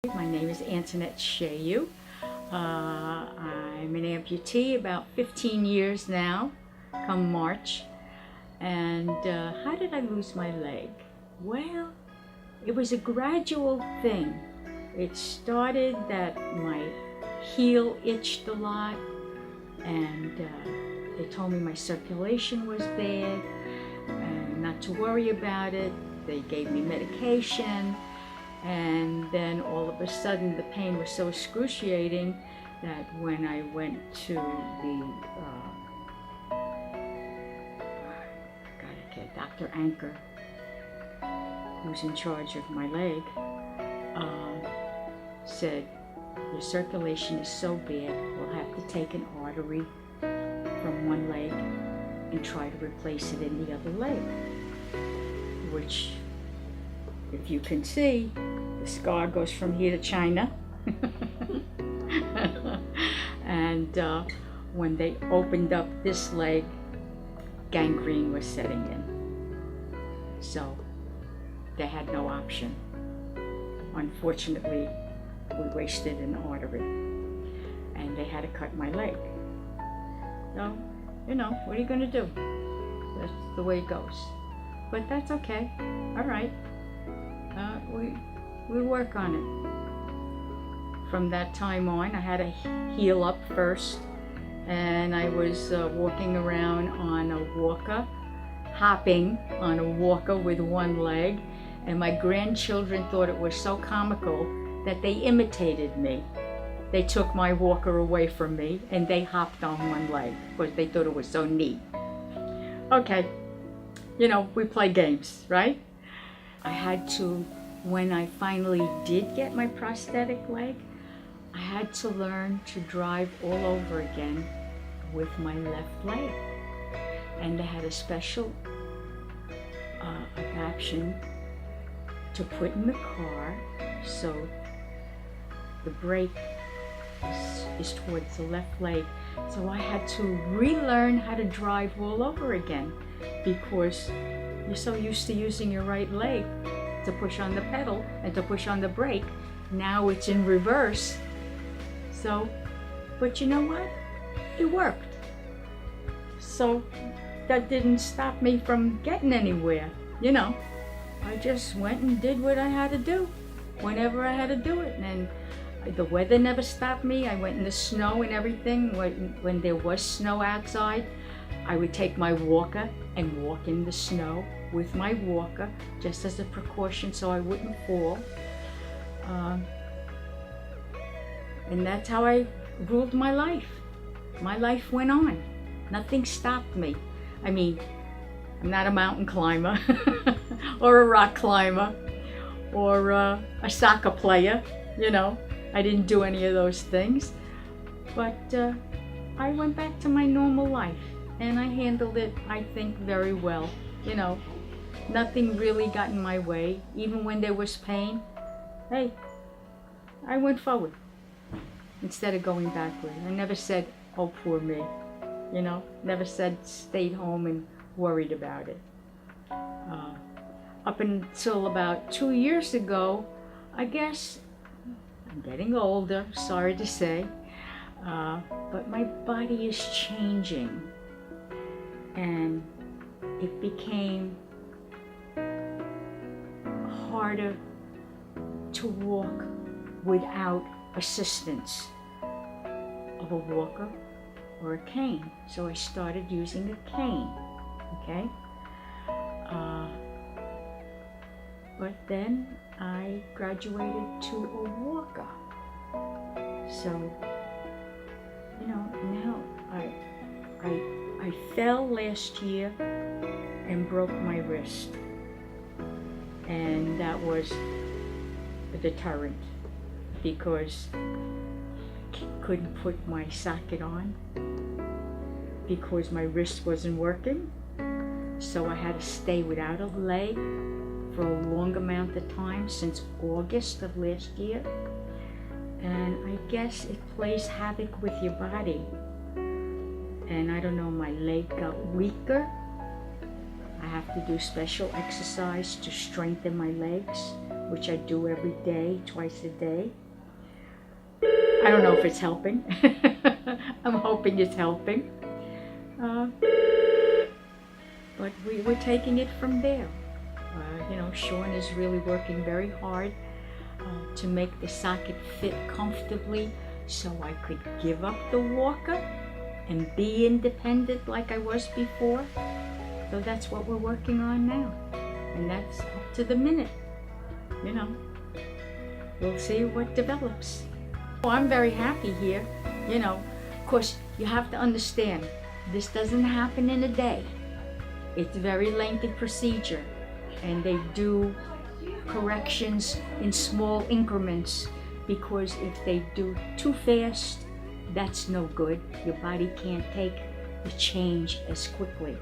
My name is Antoinette S. I'm an amputee about 15 years now, come March. And how did I lose my leg? Well, it was a gradual thing. It started that my heel itched a lot, and they told me my circulation was bad and not to worry about it. They gave me medication. And then all of a sudden the pain was so excruciating that when I went to the Dr. Anchor, who's in charge of my leg, said, your circulation is so bad, we'll have to take an artery from one leg and try to replace it in the other leg, which, if you can see, the scar goes from here to China. And when they opened up this leg, gangrene was setting in. So they had no option. Unfortunately, we wasted an artery and they had to cut my leg. So, what are you going to do? That's the way it goes. But that's okay. All right. We work on it. From that time on, I had to heal up first, and I was walking around on a walker, hopping on a walker with one leg, and my grandchildren thought it was so comical that they imitated me. They took my walker away from me and they hopped on one leg because they thought it was so neat. Okay, we play games, right? I had to, when I finally did get my prosthetic leg, I had to learn to drive all over again with my left leg. And they had a special adaptation to put in the car, so the brake is towards the left leg. So I had to relearn how to drive all over again because you're so used to using your right leg to push on the pedal and to push on the brake. Now it's in reverse. So, but you know what? It worked. So that didn't stop me from getting anywhere. I just went and did what I had to do whenever I had to do it. And the weather never stopped me. I went in the snow and everything. When there was snow outside, I would take my walker and walk in the snow with my walker just as a precaution so I wouldn't fall. And that's how I ruled my life. My life went on. Nothing stopped me. I mean, I'm not a mountain climber or a rock climber or a soccer player, I didn't do any of those things. But I went back to my normal life and I handled it, I think, very well. Nothing really got in my way. Even when there was pain, hey, I went forward instead of going backward. I never said, oh, poor me. Never said stayed home and worried about it. Up until about 2 years ago, I guess, I'm getting older, sorry to say, but my body is changing and it became harder to walk without assistance of a walker or a cane. So I started using a cane, okay? But then I graduated to a walker. So, now I fell last year and broke my wrist. And that was a deterrent because I couldn't put my socket on because my wrist wasn't working. So I had to stay without a leg for a long amount of time since August of last year. And I guess it plays havoc with your body. And I don't know, my leg got weaker. I have to do special exercise to strengthen my legs which I do every day, twice a day. I don't know if it's helping. I'm hoping it's helping. But we're taking it from there. Sean is really working very hard to make the socket fit comfortably so I could give up the walker and be independent like I was before. So that's what we're working on now. And that's up to the minute. We'll see what develops. Well, I'm very happy here. Of course, you have to understand, this doesn't happen in a day. It's a very lengthy procedure, and they do corrections in small increments, because if they do too fast, that's no good. Your body can't take the change as quickly.